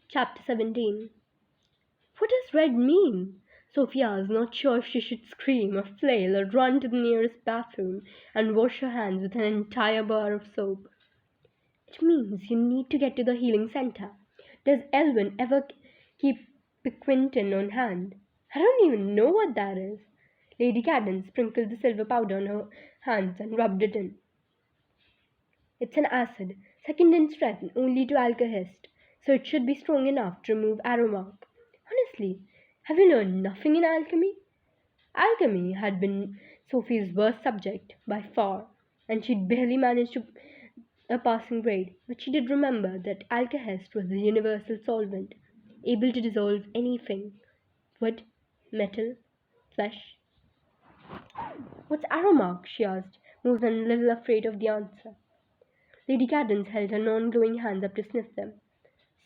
Chapter 17. What does red mean? Sophia is not sure if she should scream or flail or run to the nearest bathroom and wash her hands with an entire bar of soap. It means you need to get to the healing center. Does Elwyn ever keep Quinton on hand? I don't even know what that is. Lady Cadden sprinkled the silver powder on her hands and rubbed it in. It's an acid, second in strength only to alkahest, so it should be strong enough to remove arrow mark. Honestly, have you learned nothing in alchemy? Alchemy had been Sophie's worst subject, by far, and she'd barely managed a passing grade, but she did remember that alkahest was a universal solvent, able to dissolve anything: wood, metal, flesh. What's arrow mark? She asked, more than a little afraid of the answer. Lady Cadence held her non-glowing hands up to sniff them.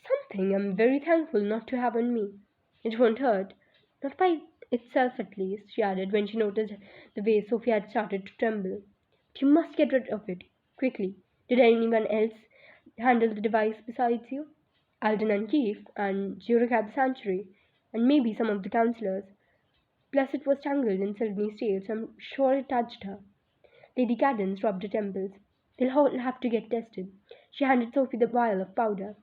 Something I'm very thankful not to have on me. It won't hurt. Not by itself, at least, she added when she noticed the way Sophie had started to tremble. But you must get rid of it, quickly. Did anyone else handle the device besides you? Alden and Keith, and Jurek at the sanctuary, and maybe some of the counselors. Plus it was tangled in Sylvie's tail, so I'm sure it touched her. Lady Cadence rubbed her temples. They'll all have to get tested. She handed Sophie the vial of powder.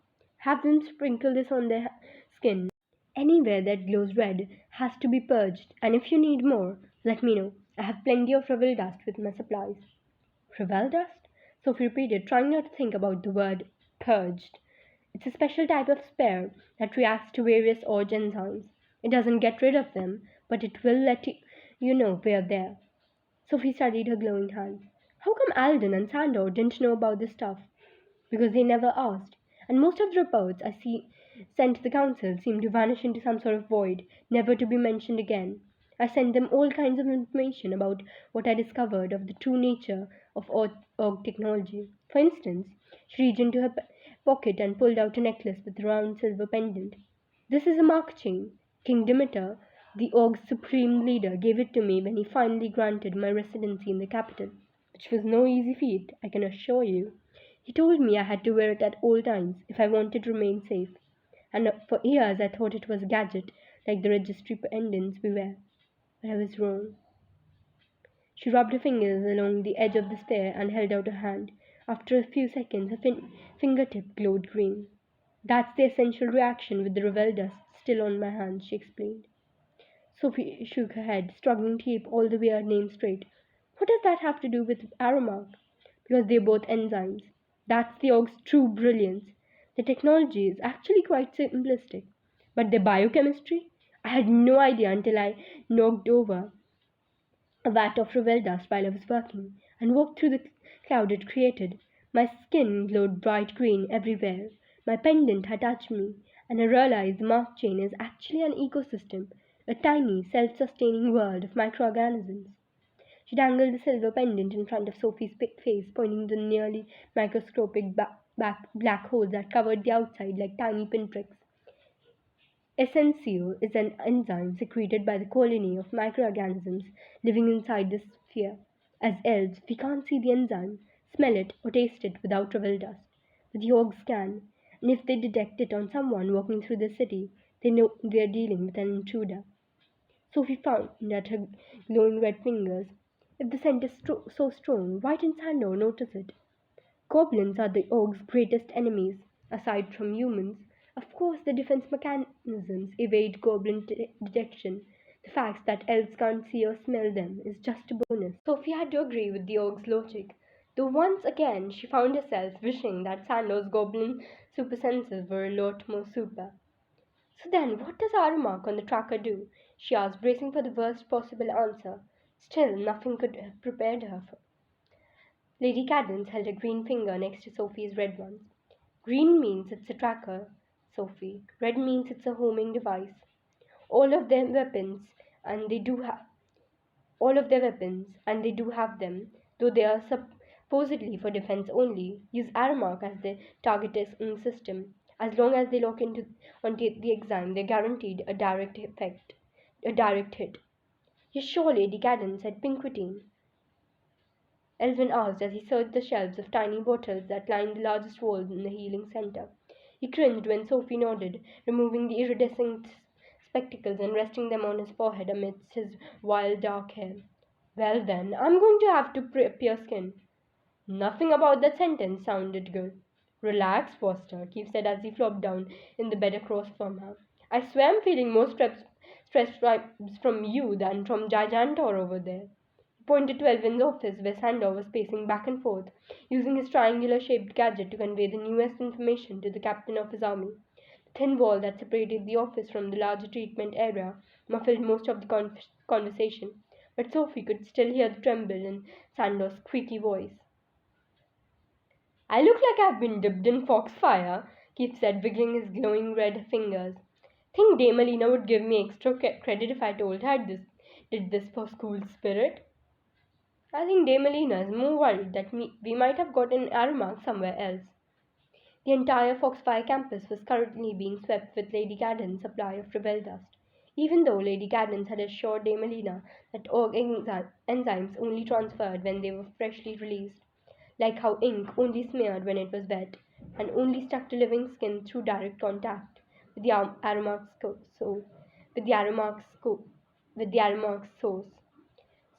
Have them sprinkle this on their skin. Anywhere that glows red has to be purged, and if you need more, let me know. I have plenty of Revel dust with my supplies. Revel dust? Sophie repeated, trying not to think about the word purged. It's a special type of spare that reacts to various odd enzymes. It doesn't get rid of them, but it will let you know they're there. Sophie studied her glowing hands. How come Alden and Sandor didn't know about this stuff? Because they never asked. And most of the reports sent to the council seemed to vanish into some sort of void, never to be mentioned again. I sent them all kinds of information about what I discovered of the true nature of org technology. For instance, she reached into her pocket and pulled out a necklace with a round silver pendant. This is a mark chain. King Demeter, the Org's supreme leader, gave it to me when he finally granted my residency in the capital, which was no easy feat, I can assure you. He told me I had to wear it at all times if I wanted to remain safe, and for years I thought it was a gadget like the registry pendants we wear. But I was wrong. She rubbed her fingers along the edge of the sphere and held out her hand. After a few seconds, her fingertip glowed green. That's the essential reaction with the Revel dust still on my hands, she explained. Sophie shook her head, struggling to keep all the weird names straight. What does that have to do with Aromark? Because they're both enzymes. That's the Org's true brilliance. The technology is actually quite simplistic. But the biochemistry? I had no idea until I knocked over a vat of Revel dust while I was working, and walked through the cloud it created. My skin glowed bright green everywhere. My pendant had touched me, and I realized the mark chain is actually an ecosystem, a tiny, self-sustaining world of microorganisms. She dangled the silver pendant in front of Sophie's face, pointing to the nearly microscopic black holes that covered the outside like tiny pinpricks. Essential is an enzyme secreted by the colony of microorganisms living inside the sphere. As elves, we can't see the enzyme, smell it, or taste it without Revel dust. But the orcs can, and if they detect it on someone walking through the city, they know they are dealing with an intruder. Sophie found at her glowing red fingers. If the scent is so strong, why didn't Sandor notice it? Goblins are the orcs' greatest enemies, aside from humans. Of course, the defense mechanisms evade goblin detection. The fact that elves can't see or smell them is just a bonus. Sophie had to agree with the orc's logic, though once again she found herself wishing that Sandor's goblin super senses were a lot more super. So then, what does our mark on the tracker do? She asked, bracing for the worst possible answer. Still, nothing could have prepared her for. Lady Cadence held a green finger next to Sophie's red one. Green means it's a tracker, Sophie. Red means it's a homing device. All of their weapons, and they do have them, though they are supposedly for defense only. Use Aramark as the targeting system. As long as they lock onto the exam, they're guaranteed a direct hit. You're sure Lady Cadence said Pinkwitine? Elvin asked as he searched the shelves of tiny bottles that lined the largest walls in the healing center. He cringed when Sophie nodded, removing the iridescent spectacles and resting them on his forehead amidst his wild dark hair. Well then, I'm going to have to pierce skin. Nothing about that sentence sounded good. Relax, Foster, Keith said as he flopped down in the bed across from her. I swear I'm feeling more stress vibes from you than from Gigantor over there. He pointed to Elvin's office where Sandor was pacing back and forth, using his triangular-shaped gadget to convey the newest information to the captain of his army. The thin wall that separated the office from the larger treatment area muffled most of the conversation, but Sophie could still hear the tremble in Sandor's squeaky voice. I look like I've been dipped in foxfire, Keith said, wiggling his glowing red fingers. Think Dame Alina would give me extra credit if I told her did this for school spirit? I think Dame Alina is more worried that we might have gotten an arrow mark somewhere else. The entire Foxfire campus was currently being swept with Lady Cadden's supply of rebel dust, even though Lady Cadden's had assured Dame Alina that org enzymes only transferred when they were freshly released, like how ink only smeared when it was wet, and only stuck to living skin through direct contact with the with the aromatic source.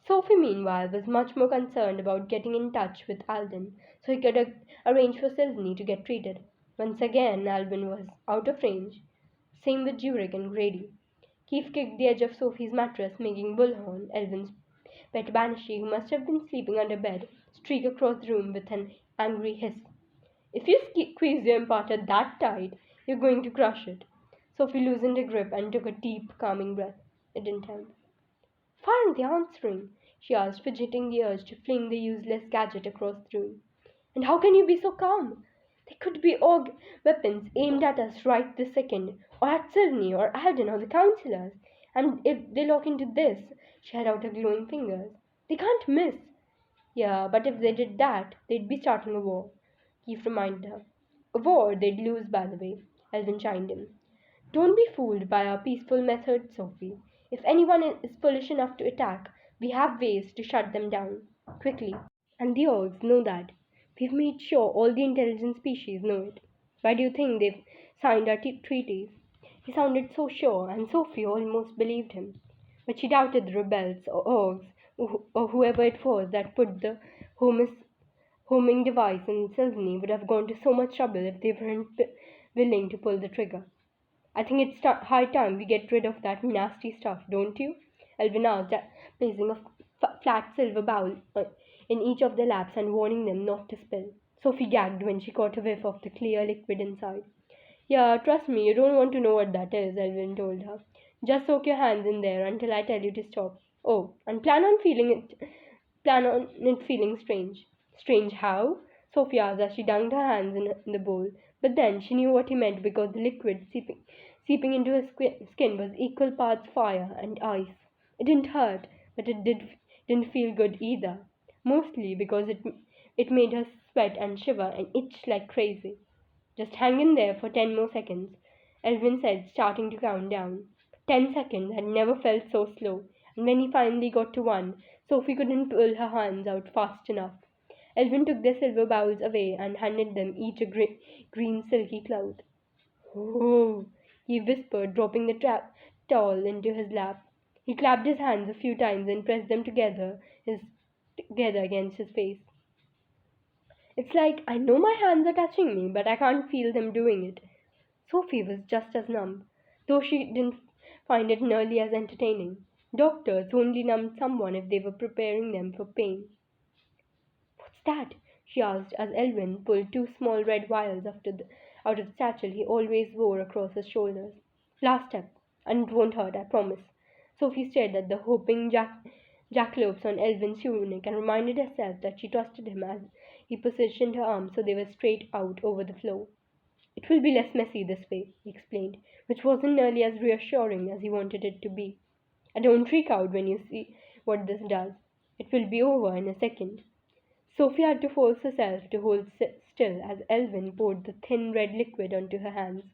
Sophie, meanwhile, was much more concerned about getting in touch with Alden so he could arrange for Sylvie to get treated. Once again, Alvin was out of range. Same with Jurek and Grady. Keith kicked the edge of Sophie's mattress, making Bullhorn, Elvin's pet banshee, who must have been sleeping under bed, streak across the room with an angry hiss. If you squeeze your imparter that tight, you're going to crush it. Sophie loosened her grip and took a deep, calming breath. It didn't help. Why aren't they answering? She asked, fidgeting the urge to fling the useless gadget across the room. And how can you be so calm? They could be org weapons aimed at us right this second, or at Sylvie, or Alden, or the counselors. And if they lock into this, she had out her glowing fingers, they can't miss. Yeah, but if they did that, they'd be starting a war, Keith reminded her. A war they'd lose, by the way, Alvin chimed in. Don't be fooled by our peaceful methods, Sophie. If anyone is foolish enough to attack, we have ways to shut them down quickly. And the orgs know that. We've made sure all the intelligent species know it. Why do you think they've signed our treaties? He sounded so sure, and Sophie almost believed him. But she doubted the rebels or orgs or whoever it was that put the homing device in Sylvie would have gone to so much trouble if they weren't willing to pull the trigger. I think it's high time we get rid of that nasty stuff, don't you? Elvin asked, placing a flat silver bowl in each of their laps and warning them not to spill. Sophie gagged when she caught a whiff of the clear liquid inside. Yeah, trust me, you don't want to know what that is, Elvin told her. Just soak your hands in there until I tell you to stop. Oh, and plan on it feeling strange. Strange how? Sophie asked as she dunked her hands in the bowl. But then she knew what he meant because the liquid seeping into her skin was equal parts fire and ice. It didn't hurt, but didn't feel good either. Mostly because it made her sweat and shiver and itch like crazy. Just hang in there for 10 more seconds, Elvin said, starting to count down. 10 seconds had never felt so slow, and when he finally got to 1, Sophie couldn't pull her hands out fast enough. Elvin took their silver bowls away and handed them each a green silky cloud. Oh, he whispered, dropping the towel into his lap. He clapped his hands a few times and pressed them together against his face. It's like I know my hands are touching me, but I can't feel them doing it. Sophie was just as numb, though she didn't find it nearly as entertaining. Doctors only numbed someone if they were preparing them for pain. What's that? She asked as Elvin pulled 2 small red vials out of the satchel he always wore across his shoulders. Last step, and it won't hurt, I promise. Sophie stared at the hoping jackalopes on Elvin's tunic and reminded herself that she trusted him as he positioned her arms so they were straight out over the floor. It will be less messy this way, he explained, which wasn't nearly as reassuring as he wanted it to be. And don't freak out when you see what this does. It will be over in a second. Sophie had to force herself to hold still as Elvin poured the thin red liquid onto her hands.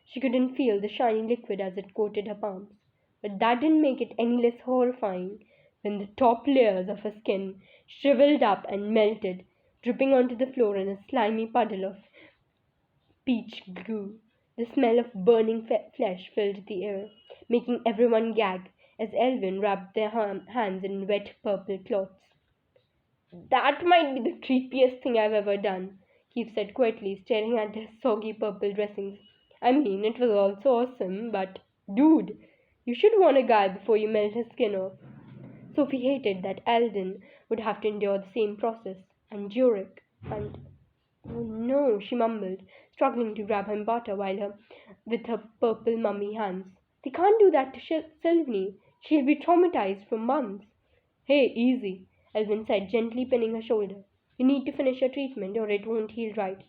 She couldn't feel the shiny liquid as it coated her palms, but that didn't make it any less horrifying when the top layers of her skin shriveled up and melted, dripping onto the floor in a slimy puddle of peach goo. The smell of burning flesh filled the air, making everyone gag as Elvin wrapped their hands in wet purple cloths. That might be the creepiest thing I've ever done, Keith said quietly, staring at their soggy purple dressings. I mean, it was also awesome, but dude, you should warn a guy before you melt his skin off. Sophie hated that Alden would have to endure the same process, and Jurek, and oh no, she mumbled, struggling to grab her butter with her purple mummy hands. They can't do that to Sylvie. She'll be traumatized for months. Hey, easy, Elvin said, gently pinning her shoulder. You need to finish your treatment or it won't heal right.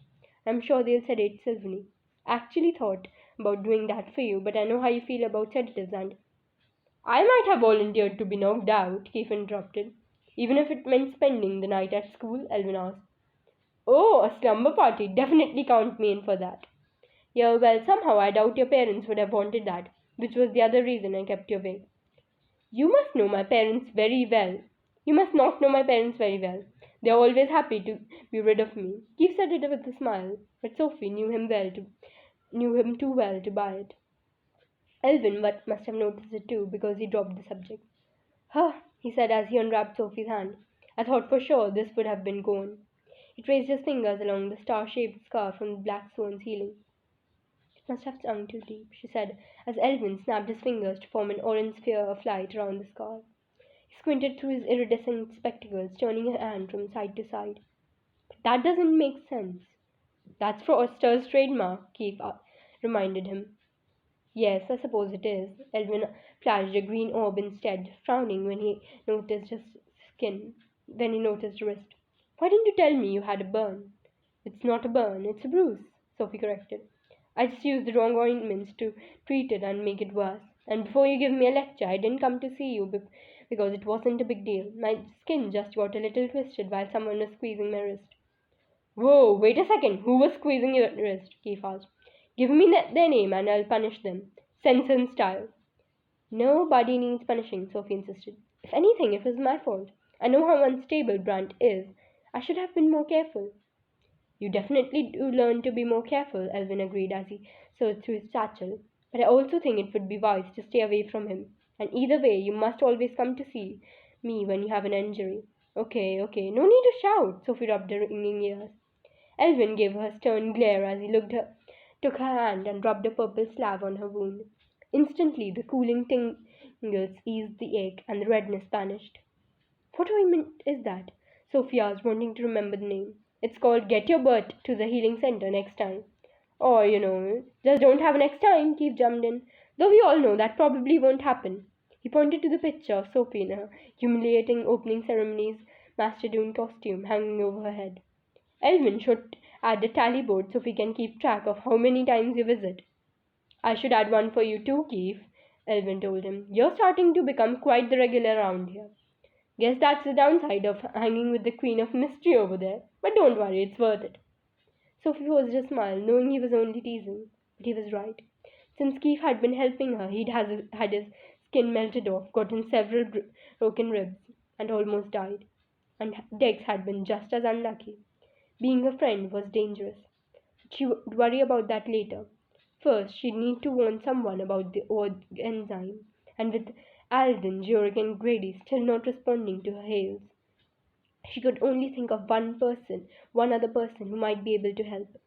I'm sure they'll sedate Sylvie. I actually thought about doing that for you, but I know how you feel about sedatives and I might have volunteered to be knocked out, Keith interrupted. Even if it meant spending the night at school, Elvin asked. Oh, a slumber party. Definitely count me in for that. Yeah, well, somehow I doubt your parents would have wanted that, which was the other reason I kept you awake. You must know my parents very well. You must not know my parents very well. They are always happy to be rid of me. Keith said it with a smile, but Sophie knew him too well to buy it. Elvin must have noticed it too, because he dropped the subject. Huh, he said as he unwrapped Sophie's hand. I thought for sure this would have been gone. He traced his fingers along the star-shaped scar from the black swan's healing. It must have stung too deep, she said, as Elvin snapped his fingers to form an orange sphere of light around the scar. He squinted through his iridescent spectacles, turning his hand from side to side. But that doesn't make sense. That's Foster's trademark, Keith reminded him. Yes, I suppose it is. Elvin flashed a green orb instead, frowning when he noticed the wrist. Why didn't you tell me you had a burn? It's not a burn, it's a bruise, Sophie corrected. I just used the wrong ointments to treat it and make it worse. And before you give me a lecture, I didn't come to see you because it wasn't a big deal. My skin just got a little twisted while someone was squeezing my wrist. Whoa, wait a second. Who was squeezing your wrist? Keith asked. Give me their name and I'll punish them. Sensen style. Nobody needs punishing, Sophie insisted. If anything, it was my fault. I know how unstable Brant is. I should have been more careful. You definitely do learn to be more careful, Elvin agreed as he searched through his satchel. But I also think it would be wise to stay away from him. And either way, you must always come to see me when you have an injury. Okay, no need to shout, Sophie rubbed her ringing ears. Elvin gave her a stern glare as he took her hand and rubbed a purple slab on her wound. Instantly, the cooling tingles eased the ache and the redness vanished. What ointment is that? Sophie asked, wanting to remember the name. It's called Get Your Butt to the Healing Center next time. Or, just don't have next time, Keith jumped in. Though we all know that probably won't happen. He pointed to the picture of Sophie in her humiliating opening ceremonies Master costume hanging over her head. Elvin should add a tally board so we can keep track of how many times you visit. I should add one for you too, Keith, Elvin told him. You're starting to become quite the regular around here. Guess that's the downside of hanging with the Queen of Mystery over there. But don't worry, it's worth it. Sophie forced a smile, knowing he was only teasing. But he was right. Since Keith had been helping her, he'd had his skin melted off, gotten several broken ribs, and almost died. And Dex had been just as unlucky. Being a friend was dangerous. She would worry about that later. First, she'd need to warn someone about the odd enzyme, and with Alden, Jurek, and Grady still not responding to her hails, she could only think of one other person who might be able to help.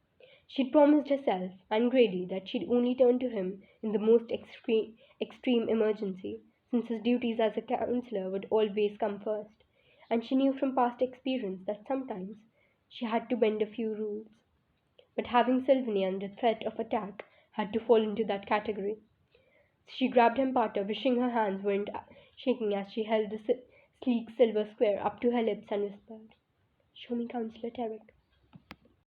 She'd promised herself and Grady that she'd only turn to him in the most extreme emergency, since his duties as a counselor would always come first, and she knew from past experience that sometimes she had to bend a few rules. But having Sylvanie under threat of attack had to fall into that category. She grabbed him parter, wishing her hands weren't shaking as she held the sleek silver square up to her lips and whispered, Show me Counselor Tarek.